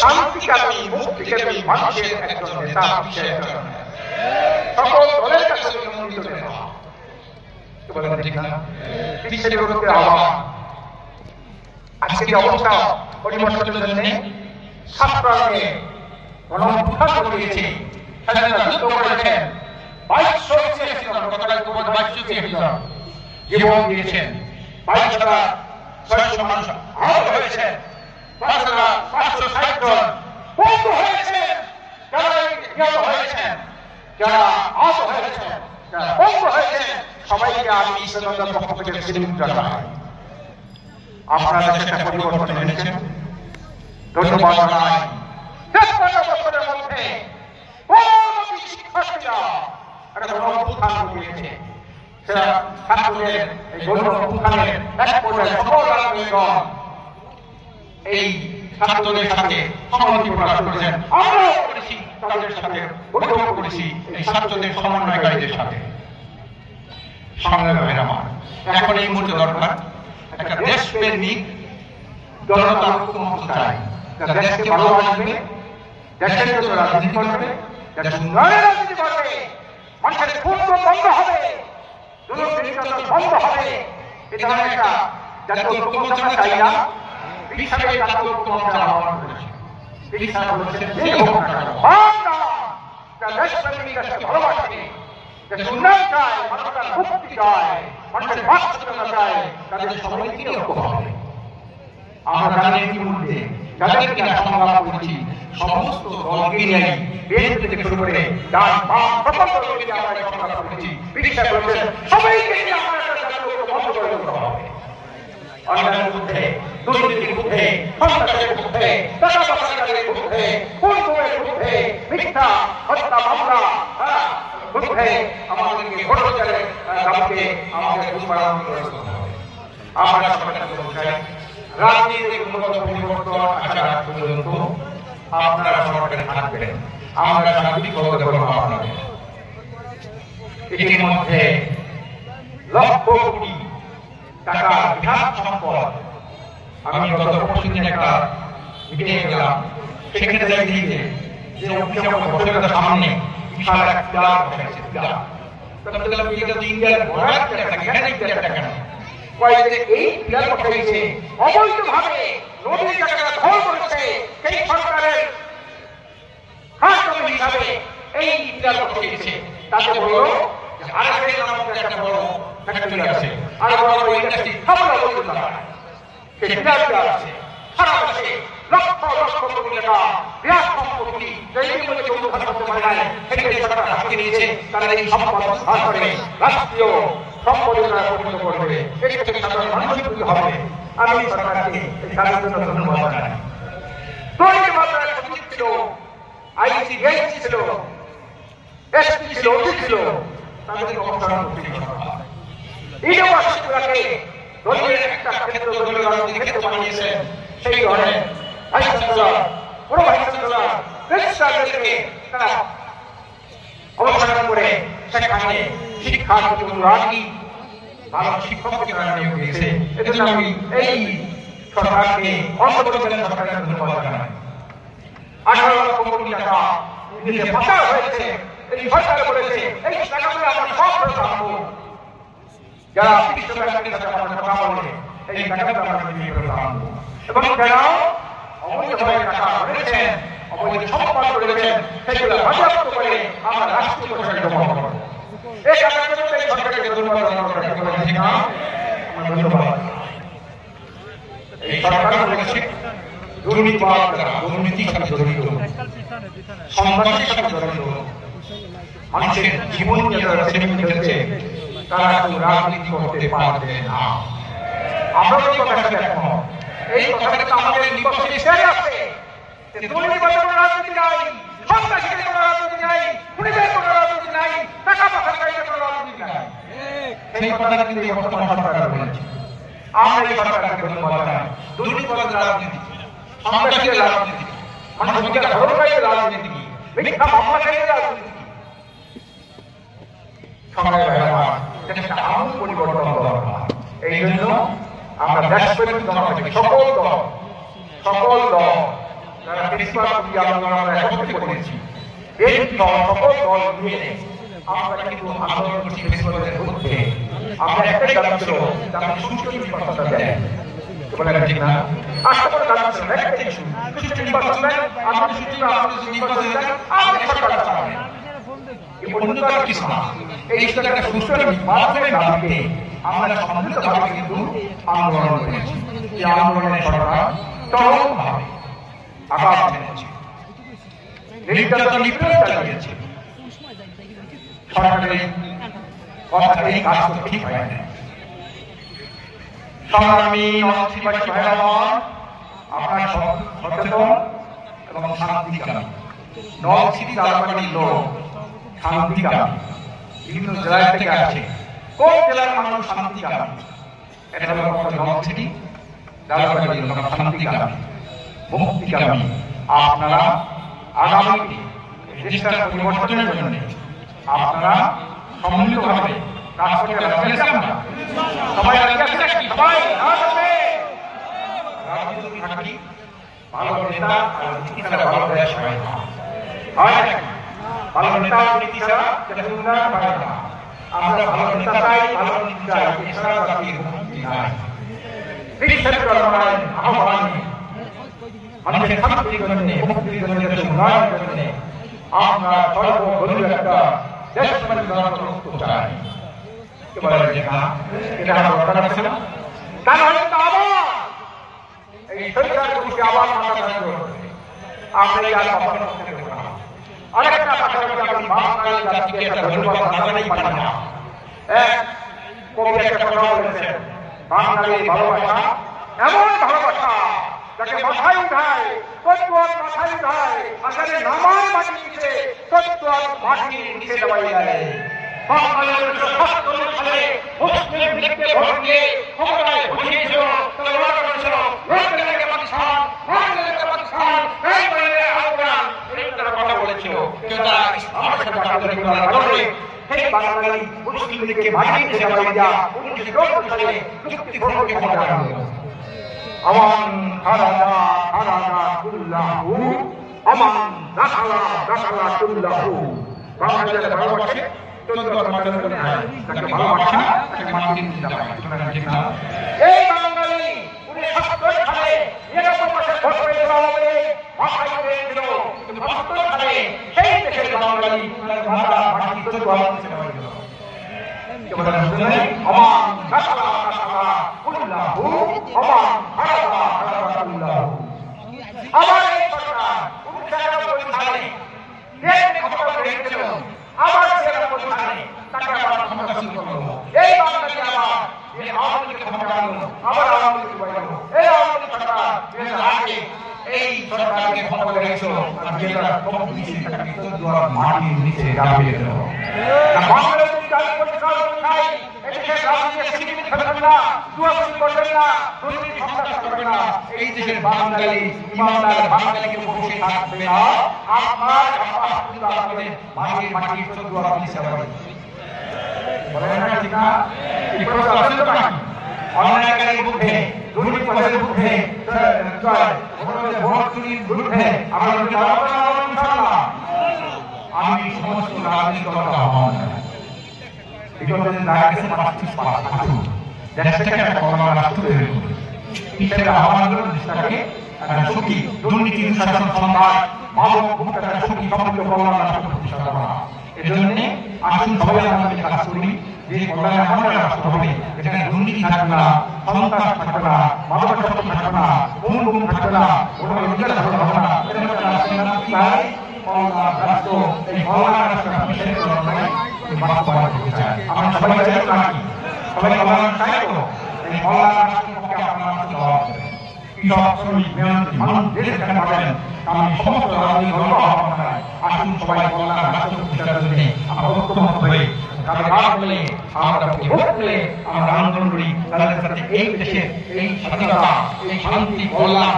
শান্তিকামী মুক্তিকামী মানুষের একজন নেতা হিসেবে সকল দলের কাছে নিয়ন্ত্রিত নেতা। বলেন ঠিক না? বিশ্বের বিরুদ্ধে আহ্বান। আজকে যে অবস্থা পরিবর্তনের জন্য ছাত্রকে গণঅভ্যুত্থান ঘটিয়েছে, স্বাধীনতা যুদ্ধ করেছেন, 2283 জন জীবন দিয়েছেন, 22,600 মানুষ আহত হয়েছেন, 5,560 জন পঙ্গু হয়েছেন, যারা নিহত হয়েছেন, যারা আহত হয়েছেন, যারা পঙ্গু হয়েছেন, সবাইকে আমি ইসলামের পক্ষ থেকে সেলুট জানাই। আপনারা দেশে একটা পরিবর্তন এনেছেন, ধন্যবাদ জানাই। 53 বছরের মধ্যে পরবর্তী শিক্ষার্থীরা একটা গণঅভ্যুত্থান ঘটিয়েছে। সেটা ছাত্রদের এই গণঅভ্যুত্থানের এক পর্যায়ে সকল রাজনৈতিকগণ এই ছাত্রদের সাথে সহমতি প্রকাশ করেছেন। আমরাও করেছি, তাদের সাথে বৈঠক করেছি, এই ছাত্রদের সমন্বয়কারীদের সাথে। সংগ্রামের আমার এখন এই মুহূর্তে দরকার একটা দেশপ্রেমিক জনতা ঐক্যমত্য চাই, যারা দেশকে ভালোবাসবে, দেশের জন্য রাজনীতি করবে, দেশ উন্নয়নের রাজনীতি করবে, মানুষের খুন বন্ধ হবে, জুলুম নির্যাতন বন্ধ হবে। এই ধরনের একটা জাতীয় ঐক্যমত্য চাই না। বিশ্বে জাতীয় ঐক্যমত্য আহ্বান করেছে। বিশ্বে বলেছেন এই হোক না কেন, যারা দেশপ্রেমিক, দেশকে ভালোবাসবে, দেশ উন্নয়ন চায়, মানুষের মুক্তি চায়, মানুষের বাস্তবতা চায়, তাদের সবাই কি ঐক্য হবে। আমরা জানি ইতিমধ্যে যাদের কিনা সংগ্রাম করেছি, সমস্ত দলকে নিয়ে বিএনপি থেকে শুরু করে ডান বাম সকল দলকে নিয়ে আমরা সংগ্রাম করেছি। বিশ্বাস করেছেন সবাইকে নিয়ে আমরা একটা জাতীয় ঐক্য বন্ধ করে দিতে হবে। অন্যায়ের বিরুদ্ধে, দুর্নীতির বিরুদ্ধে, সন্ত্রাসের বিরুদ্ধে, টাকা পাচারকারীর বিরুদ্ধে, খুনের বিরুদ্ধে, মিথ্যা হত্যা মামলা বিরুদ্ধে আমাদেরকে ভোটাধিকারের দাবিতে আমাদের উন্নয়ন করতে হবে। আমরা সরকারকে বলতে চাই, রাজনীতির উন্নত পরিবর্তন আসার আগ পর্যন্ত আপনারা সরকারে থাকবেন, আমরা সার্বিক সহযোগিতা করব আপনাদের। এটির মধ্যে লক্ষ কোটি টাকা বিরাট সম্পদ। আমি গত পরশুদিন একটা মিটিংয়ে গেলাম, সেখানে দেখি যে অফিসের সামনে বিশাল এক পিলার বসেছে। ইন্ডিয়ার বর্ডার কেন এই পিলার বসাইছে অবৈধভাবে, নদীর টাকা দখল করেছে সেই সরকারের খাস জমি হিসাবে এই পিলার বসিয়েছে। তাতে বলল আরেকটা নামক একটা বড় ফ্যাক্টরি আছে, আর বড় বড় ইন্ডাস্ট্রি সব অবৈধ টাকা, সেই পিলারটা আছে সারা দেশে লক্ষ লক্ষ কোটি টাকা বিরাট সম্পত্তি, যেই মধ্যে কেউ উদ্ধার করতে পারে নাই, সেটাই সরকার হাতে নিয়েছে। তারা এই সম্পদ উদ্ধার করে রাষ্ট্রীয় সম্পদে তারা পরিণত করবে। এক্ষেত্রে সাধারণ মানুষের কি হবে? আমি সরকারকে এই কাজের জন্য ধন্যবাদ জানাই। দৈনিক মাত্রায় সচিব ছিল, আইসি ডিআইসি ছিল, এসপি ছিল, ওসি ছিল, তাদেরকে অপসারণ করতে সরকার ইউনিভার্সিটিগুলোকে দলীয় একটা ক্ষেত্র, দলীয় রাজনীতির ক্ষেত্র বানিয়েছেন। সেই ধরনের ভাইস চ্যান্সেলর, পুরো ভাইস চ্যান্সেলর, রেজিস্ট্রারদেরকে তারা অবসারণ করে সেখানে শিক্ষার প্রতি অনুরাগী ভালো শিক্ষককে তারা নিয়োগ দিয়েছে। এজন্য আমি এই সরকারকে অন্তর্বর্তীকালীন সরকারকে ধন্যবাদ জানাই। 18 লক্ষ কোটি টাকা বিদেশে পাচার হয়েছে, এই সরকার বলেছে এই টাকাগুলো আমরা সব ফেরত আনবো। যারা বিশ্ব ব্যাংকের সাথে আমাদের কথা বলে এই টাকাগুলো আমরা ফেরত আনবো, এবং যারা অবৈধভাবে টাকা করেছেন, অবৈধ সম্পদ করেছেন, সেগুলো বাজেয়াপ্ত করে আমরা রাষ্ট্রীয় কোষাগারে জমা করব। এই কাজের জন্য এই সরকারকে ধন্যবাদ জানাই। ঠিক না? ধন্যবাদ। এই সরকার বলেছে দুর্নীতির সাথে জড়িত, সন্ত্রাসের সাথে জড়িত, মানুষের জীবন যারা ছেড়ে ফেলছে, তারা কেউ রাজনীতি করতে পারবে না। আমরা এই কথার সাথে একমত। এই কথাটা তো আমাদের নিকটে এসে আছে। দুর্নীতিবাদের কোনো রাজনীতি নাই, সন্ত্রাসীদের কোনো রাজনীতি নাই, খুনিদের কোনো রাজনীতি নাই, টাকা পাচারকারীদের কোনো রাজনীতি নাই। সেই কথাটা কিন্তু এই বর্তমান সরকার বলেছে। আমরা এই সরকারকে ধন্যবাদ জানাই। দুর্নীতিবাদের রাজনীতি, সন্ত্রাসীদের রাজনীতি, মানুষের অধিকার হরণকারীদের রাজনীতি, মিথ্যা মামলাকারীদের রাজনীতি, সংগ্রামের ব্যাপার, একটা আমূল পরিবর্তন দরকার। এই জন্য আমরা দেশপ্রেমিক জনতা থেকে সকল দল যারা বেশিরভাগ আন্দোলন আমরা একত্রে করেছি। এই সকল দল মিলে আমরা কিন্তু আন্দোলন করছি বেশিরভাগের মধ্যে। আমরা একটাই দাবি ছিল আপনি সুষ্ঠু নির্বাচনটা দেন, বলে ঠিক না? আশা করে দাবি ছিল একটাই সুষ্ঠু নির্বাচন দেন, আপনি সুষ্ঠু নির্বাচন দেন, আপনি সরকার চালাবেন। অন্যতার কিছু না, এই একটা সুষ্ঠু নির্বাচনের দাবিতে আমরা সম্মিলিতভাবে কিন্তু আন্দোলন করেছি। এই আন্দোলনের সরকার চরমভাবে আঘাত এনেছে, নির্যাতন নিপীড়ন চালিয়েছে। সরকারের কথা এই কাজ তো ঠিক হয় না। সংগ্রামী নলছিবাসী ভাইরা আমার, আপনারা সচেতন এবং শান্তিকামী। নলছিটি জালপাড়ির লোক শান্তিকামী, বিভিন্ন জেলা থেকে আসে। কোন জেলার মানুষ শান্তিকামী? এটা হলো নলছিটি জালপাড়ির লোক শান্তিকামী, মুক্তিকামী। আপনারা আগামী দেশটার পরিবর্তনের জন্য আপনারা সম্মিলিতভাবে কাজ করতে রাজি আমরা সবাই রাজি আছি নাকি? সবাই রাজনীতি থাকি, ভালো নেতা আর নীতি ছাড়া ভালো দেশ হয় না, হয় নাকি? ভালো নেতা নীতি ছাড়া দেশ উন্নয়ন হয় না। আমরা ভালো নেতা চাই, ভালো নীতি চাই, এছাড়া জাতির মুক্তি নাই। বিশ্বের চরমায় আহ্বান মানুষের শান্তির জন্য, মুক্তির জন্য, দেশের উন্নয়নের জন্য আমরা সর্বদলীয় একটা দেশ পরিচালনা চাই। বলে যে না, এটা আমার দরকার আছে না? কেন হয়তো আবার এই সরকার গুলিকে আবার মাথা চালিয়ে আমরা এই আর কখনো করতে দেব না। আরেকটা পাশাপাশি আপনি বাঙালি জাতিকে একটা ধন্যবাদ জানাতেই পারি না। এক কবি একটা কথা বলেছেন, বাঙালির ভালোবাসা এমন ভালোবাসা যাকে মাথায় উঠায়, তত্ত্বত মাথায় উঠায়, আসলে নামার মাটি নিচে তত্ত্বত মাটির নিচে দেওয়াই যায়। বাঙালির 1977 সালে মুসলিম লীগকে ভোট দিয়ে ক্ষমতায় বসিয়েছিল, তলোয়ার করেছিল, রোজগার থেকে পাকিস্তান, বাংলাদেশ থেকে পাকিস্তান, এই বলে আহ্বান এই কথা বলেছিল। কেউ তারা ইসলামের সাথে আচরণ করে সেই বাঙালি মুসলিম লীগকে মাটির নিচে দেওয়াই যা 1974 সালে চুক্তি ভঙ্গকে ক্ষমতায় আনলো। আমান খারাজা খারাজা কুল্লাহু, আমান দাখালা দাখালা কুল্লাহু। বাঙালিরা ভালোবাসে, তদ্দুত মাঝে মধ্যে হয়, তাকে ভালোবাসে না, তাকে মাটির নিচে দেওয়া হয়। ঠিক না? এই বাঙালি 1970 সালে এরকম পাশে ভোট পেয়েছিল, আমাদের ভাষায় পেয়েছিল, কিন্তু 72 সালে সেই দেশের বাঙালি মাটির তদ্দুত নিচে দেওয়া হয়েছিল। আমান দাখালা দাখালা কুল্লাহু, আমান খারাজা খারাজা কুল্লাহু। আবার এই সরকার 1991 সালে দেশ ক্ষমতা পেয়েছিল, আবার 93 সালে তাকে আবার ক্ষমতাসীন করলো। এই বাঙালি আবার এই আওয়ামী লীগকে ক্ষমতা আনলো, আবার আওয়ামী লীগ বাড়ালো। এই আওয়ামী লীগ সরকার আগে এই সরকারকে ক্ষমতা রেখেছিল, আর যেটা কমিউনিস্ট তাকে তদ্দুয়ার মাটির নিচে দাবিয়ে দিল। বাংলাদেশ চাই পরিষ্কার চাই, এদেশে রাজনীতি সিকিম থাকবে না, দুয়াশি করবেন না, দুর্নীতি সন্ত্রাস করবে না। এই দেশের বাঙালি ইমানদার বাঙালিকে বসে থাকবে না। আপনার আপনাদের মাটির তদ্দুয়ার নিচে দাবিয়ে বলেন না, ঠিক না? এই প্রশ্ন আছে তো নাকি? অন্যায়কারীর বিরুদ্ধে, দুর্নীতিবাজের বিরুদ্ধে, ভোট চুরির বিরুদ্ধে আমরা যদি ইনশাআল্লাহ আমি সমস্ত রাজনৈতিক দলকে আহ্বান জানাই, বিগত দিন দেখা গেছে 25 আসুন দেশটাকে একটা করোনা রাষ্ট্র তৈরি করুন। হিসেবে আহ্বান করুন দেশটাকে একটা সুখী, দুর্নীতি দুঃশাসন সন্ত্রাস মাদক মুক্ত একটা সুখী সমৃদ্ধ করোনা রাষ্ট্র প্রতিষ্ঠা করা। এজন্য আসুন সবাই আমাদের কাজ করি যে করোনা এমন একটা রাষ্ট্র হবে যেখানে দুর্নীতি থাকবে না, সন্ত্রাস থাকবে না, মাদকাসক্ত থাকবে না, খুন গুম থাকবে না, কোনো নির্যাতন হবে না। এরকম একটা রাষ্ট্র চাই। রাষ্ট্র এই করোনা রাষ্ট্র বাস্তবায়ন করতে চাই। আমরা সবাই চাই নাকি? সবাই কল্যাণ চাই তো? এই কল্যাণ রাষ্ট্রের পক্ষে আপনারা জবাব দেবেন। কৃষক, শ্রমিক, মেহনতি মানুষ যে যেখানে পাবেন, আমি সমস্ত রাজনৈতিক দলকে আহ্বান জানাই, আসুন সবাই কল্যাণ রাষ্ট্র প্রতিষ্ঠার জন্য আমরা ঐক্যবদ্ধ হয়ে আমরা আন্দোলন করি, তাদের সাথে এই দেশের এই স্বাধীনতা, এই শান্তি, কল্যাণ